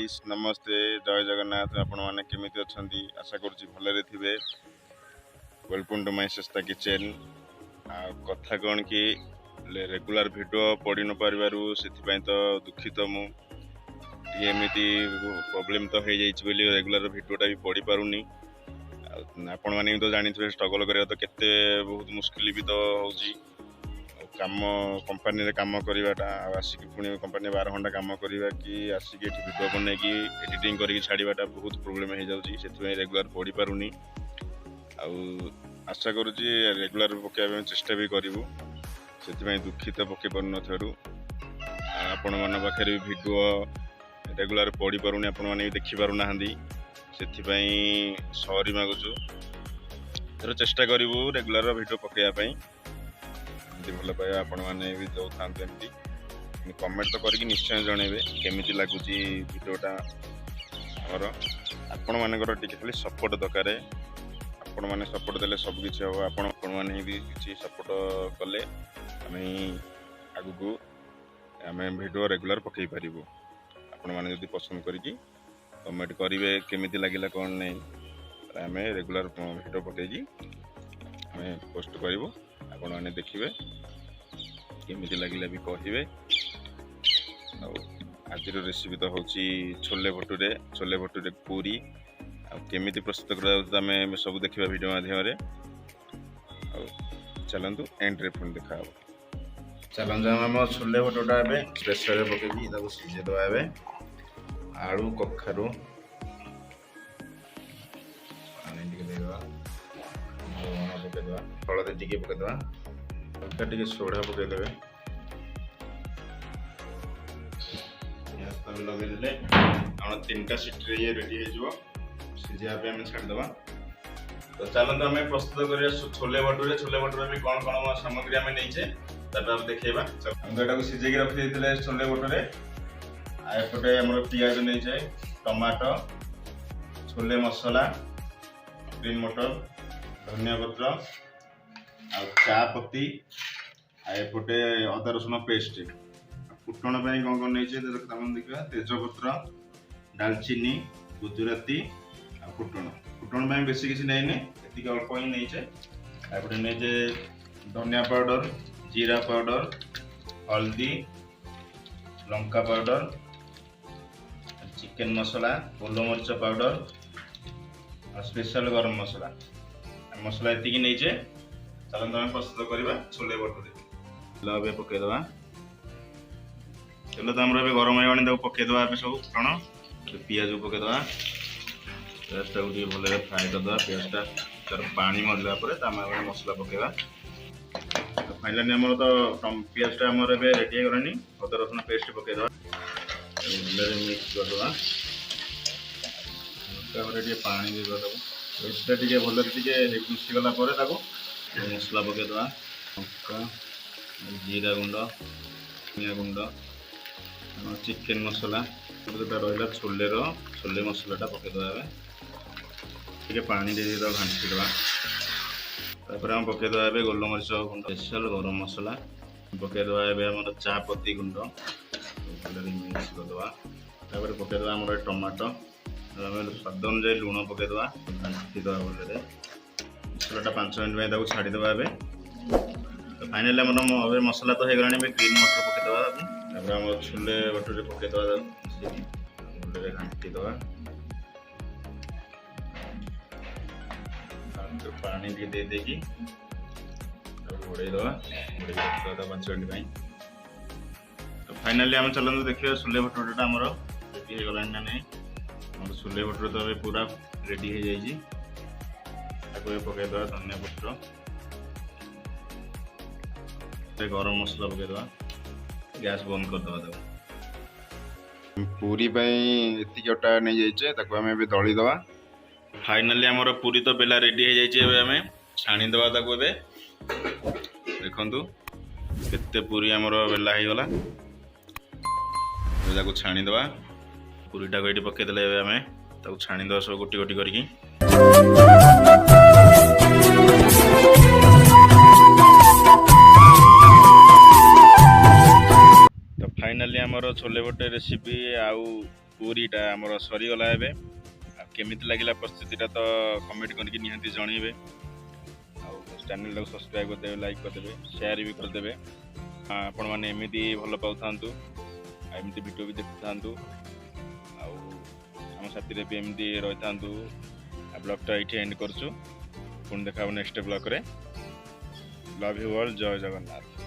Guys नमस्ते जय जगन्नाथ आपण मैंने केमिति अछंती आशा करूची भलरे थिबे। वेलकम टू माय सस्ता किचन। कथा कौन कि रेगुलर वीडियो पड़ी न पारिबारु सेथिपई तो दुखित मु एमती प्रॉब्लम तो हो जाइए रेगुलर वीडियोटा भी पढ़ी पारुनी। आपण मैंने तो जानी स्ट्रगल करिया तो केते बहुत मुश्किल भी तो होची। काम कंपनी काम करवाटा आसिक पुणी कंपनी 12 घंटा काम करवा कि आसिक वीडियो बन कि एडिटिंग करके छाड़ाटा बहुत प्रोब्लेम हो जाऊँगी से रेगुलर पढ़ी पारुनी। आशा करुँची रेगुलर पकड़ चेष्टा भी करूँ से दुखित पकई पार नु आपण मन पाखे वीडियो रेगुलर पढ़ी पारुनी आपण मैंने देखी पारना से सॉरी मागुचु थोड़ा चेष्टा करूँ रेगुलर वीडियो पकड़ापी भल पाए आपण मैंने भी दौ था कमेंट तो करके निश्चय जनइबे केमिति लगुच वीडियोटा आमर आपण मानकर टिके खाली सपोर्ट दरकार। आपण मैंने सपोर्ट देले सब किछि हो आपण मैंने भी किछि सपोर्ट कले आम आगु आम वीडियो रेगुलर पकई पारिबु। आपण मैंने जदि पसंद करके कमेंट करेंगे केमिति लगिला कौन नहीं आम रेगुलर वीडियो पकई आम पोस्ट करूँ आपण मैंने देखिए केमिति लगिला भी कहे। आज रेसिपी तो हूँ छोले भटूरे पूरी केमिति प्रस्तुत करें सब देखा वीडियो माध्यम चलतु एंड रे पुणी देखा चलते आम छोले भटूरा प्रेसर पकई सीझेदवा आलू कखारू पकईदे हलदी टी पकईदे हल्का टी सोडा पकईदे लगे आम 3टा सीटी ये रेडी हो सीझापी आम छाड़दे। तो चलते आम प्रस्तुत कर छोले भटूरे भी कौन कौन सामग्री आम नहींचे देखा हम सीझे रखी छोले भटूरे एपटे आम पियाज नहीं टमाटो छोले मसला ग्रीन मटर धनिया पत्र चा पत्ती एपटे अदा रसुण पेस्ट फुटण कौन कौन नहीं देखा तेजपत्र डालचीनी गुजराती फुटण बेसी किसी नहीं अल्प ही नहीं नहीं धनिया पाउडर जीरा पाउडर हल्दी लंका पाउडर चिकेन मसला गोलमरीच पाउडर स्पेशल गरम मसला ये नहीं चलते आम प्रस्तुत करवा छोले भटूरे पकईदे तेल तो आम गरम हो पकईदे सब फुटण पियाज पकईदे पियाज टाक भल फ्राए करदे पियाजटा तार पानी मरला मसला पकईवा फाइनाली आम तो पियाजटा आम रेडी हो गलानी अदा रसुण पेस्ट पकईदे भल मिक्स करदे टे पानी देदेव पेस्टा टे भल मिशीगला मसला पकईदे लंका जीरा गुंड धनिया गुंड चिकेन मसला जोटा रहा छोले मसलाटा पकईदे टे पानी दे घाटीदे आम पकईदे गोलमरीच गुंड स्पेशल गरम मसला पकईदे आम चा पत्ती गुंड भल मिक्स करदे पकईदे आम टमाटो स्वाद अनुसार लुण पकईदे घाटीदे भल मसलाटा 5 मिनट छाड़ीदे। तो फाइनाली आम मसला तो हो गला ग्रीन मटर पकईदे आम छोले भटूरे पकईदे भल घाटीदे पानी दे देकी घोड़ईदे 5 मिनट। तो फाइनाली आम चलते देखिए छोले भटूरेटा आमर रेडी हो गलानी ना नहीं छोले भटूरे तो पूरा रेडी हो जाइए पकईदे धनिया पत्र गरम मसला पकईदे गैस बंद करदे पूरी ये अटा नहीं जाइए दलीदे। फाइनाली आमर पूरी तो बेला रेडी हो जाइए आम छाणीदे देखु केते पूरी आमर बेला हो गला छाणीदे पूरीटा को ये पकईदे आम छाणीदे सब गोटी गोटी करके। तो फाइनाली आमर छोले भटूरे रेसिपी आउ ପୁରୀଟା ଆମର ସରିଗଲା ଏବେ। ଆଉ କେମିତି ଲାଗିଲା ପ୍ରସ୍ତୁତିଟା ତ କମେଣ୍ଟ କରିକି ନିହାତି ଜଣେଇବେ। ଆଉ ଚ୍ୟାନେଲଟାକୁ ସବସ୍କ୍ରାଇବ୍ କରିଦେବେ, ଲାଇକ୍ କରିଦେବେ, ସେୟାର ବି କରିଦେବେ। ଆପଣମାନେ ଏମିତି ଭଲ ପାଉଥାନ୍ତୁ, ଆଉ ଏମିତି ଭିଡ଼ିଓ ବି ଦେଖୁଥାନ୍ତୁ, ଆଉ ଆମ ସାଥିରେ ବି ଏମିତି ରହିଥାନ୍ତୁ। ବ୍ଲଗ୍ଟା ଏଇଠି ଏଣ୍ଡ କରୁଛୁ, ପୁଣି ଦେଖା ହେବ ନେକ୍ସଟ ବ୍ଲଗ୍ରେ। Love you all, Jai Jagannath.